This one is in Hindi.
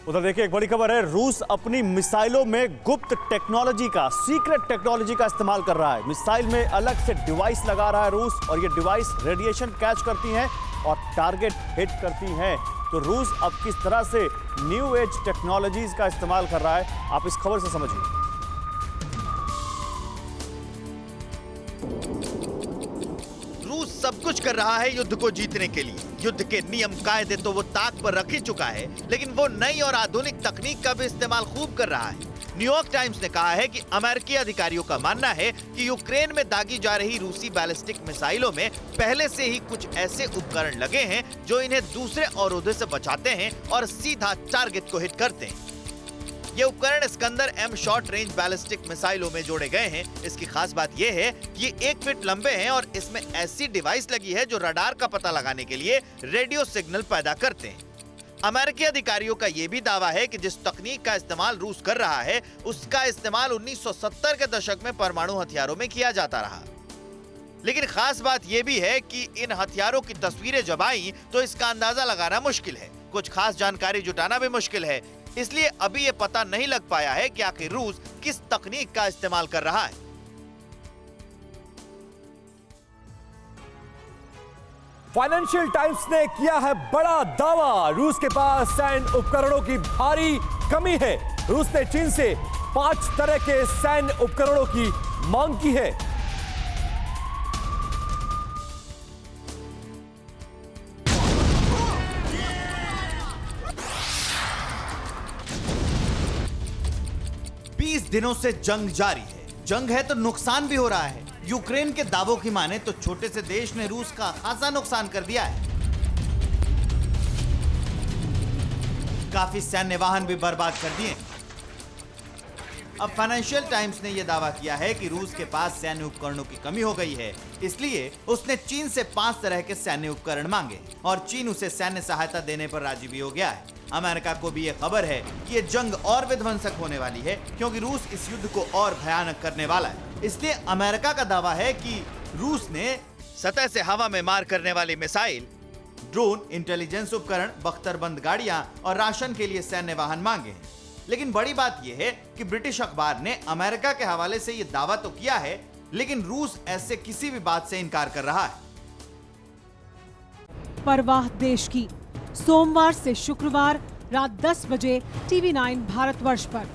उधर देखिए, एक बड़ी खबर है। रूस अपनी मिसाइलों में गुप्त टेक्नोलॉजी का, सीक्रेट टेक्नोलॉजी का इस्तेमाल कर रहा है। मिसाइल में अलग से डिवाइस लगा रहा है रूस, और ये डिवाइस रेडिएशन कैच करती हैं और टारगेट हिट करती हैं। तो रूस अब किस तरह से न्यू एज टेक्नोलॉजीज का इस्तेमाल कर रहा है, आप इस खबर से समझिए। रूस सब कुछ कर रहा है युद्ध को जीतने के लिए। युद्ध के नियम कायदे तो वो ताक पर रख ही चुका है, लेकिन वो नई और आधुनिक तकनीक का भी इस्तेमाल खूब कर रहा है। न्यूयॉर्क टाइम्स ने कहा है कि अमेरिकी अधिकारियों का मानना है कि यूक्रेन में दागी जा रही रूसी बैलिस्टिक मिसाइलों में पहले से ही कुछ ऐसे उपकरण लगे हैं जो इन्हें दूसरे अवरोधों से बचाते हैं और सीधा टारगेट को हिट करते हैं। ये उपकरण Iskander M short range ballistic मिसाइलों में जोड़े गए हैं। इसकी खास बात यह है कि ये 1 फीट लंबे हैं और इसमें ऐसी डिवाइस लगी है जो रडार का पता लगाने के लिए रेडियो सिग्नल पैदा करते हैं। अमेरिकी अधिकारियों का यह भी दावा है कि जिस तकनीक का इस्तेमाल रूस कर रहा है, उसका इस्तेमाल 1970 के दशक में परमाणु हथियारों में किया जाता रहा। लेकिन खास बात यह भी है कि इन हथियारों की तस्वीरें जब आई तो इसका अंदाजा लगाना मुश्किल है। कुछ खास जानकारी जुटाना भी मुश्किल है। इसलिए अभी ये पता नहीं लग पाया है कि आखिर रूस किस तकनीक का इस्तेमाल कर रहा है। फाइनेंशियल टाइम्स ने किया है बड़ा दावा। रूस के पास सैन्य उपकरणों की भारी कमी है। रूस ने चीन से 5 तरह के सैन्य उपकरणों की मांग की है। दिनों से जंग जारी है। जंग है तो नुकसान भी हो रहा है। यूक्रेन के दावों की माने तो छोटे से देश ने रूस का खासा नुकसान कर दिया है। काफी सैन्य वाहन भी बर्बाद कर दिए। अब फाइनेंशियल टाइम्स ने यह दावा किया है कि रूस के पास सैन्य उपकरणों की कमी हो गई है, इसलिए उसने चीन से 5 तरह के सैन्य उपकरण मांगे और चीन उसे सैन्य सहायता देने पर राजी भी हो गया है। अमेरिका को भी यह खबर है कि यह जंग और विध्वंसक होने वाली है, क्योंकि रूस इस युद्ध को और भयानक करने वाला है। इसलिए अमेरिका का दावा है कि रूस ने सतह से हवा में मार करने वाली मिसाइल, ड्रोन, इंटेलिजेंस उपकरण, बख्तरबंद गाड़ियां और राशन के लिए सैन्य वाहन मांगे हैं। लेकिन बड़ी बात यह है कि ब्रिटिश अखबार ने अमेरिका के हवाले से यह दावा तो किया है, लेकिन रूस ऐसे किसी भी बात से इनकार कर रहा है। परवाह देश की, सोमवार से शुक्रवार रात 10 बजे TV9 भारतवर्ष पर।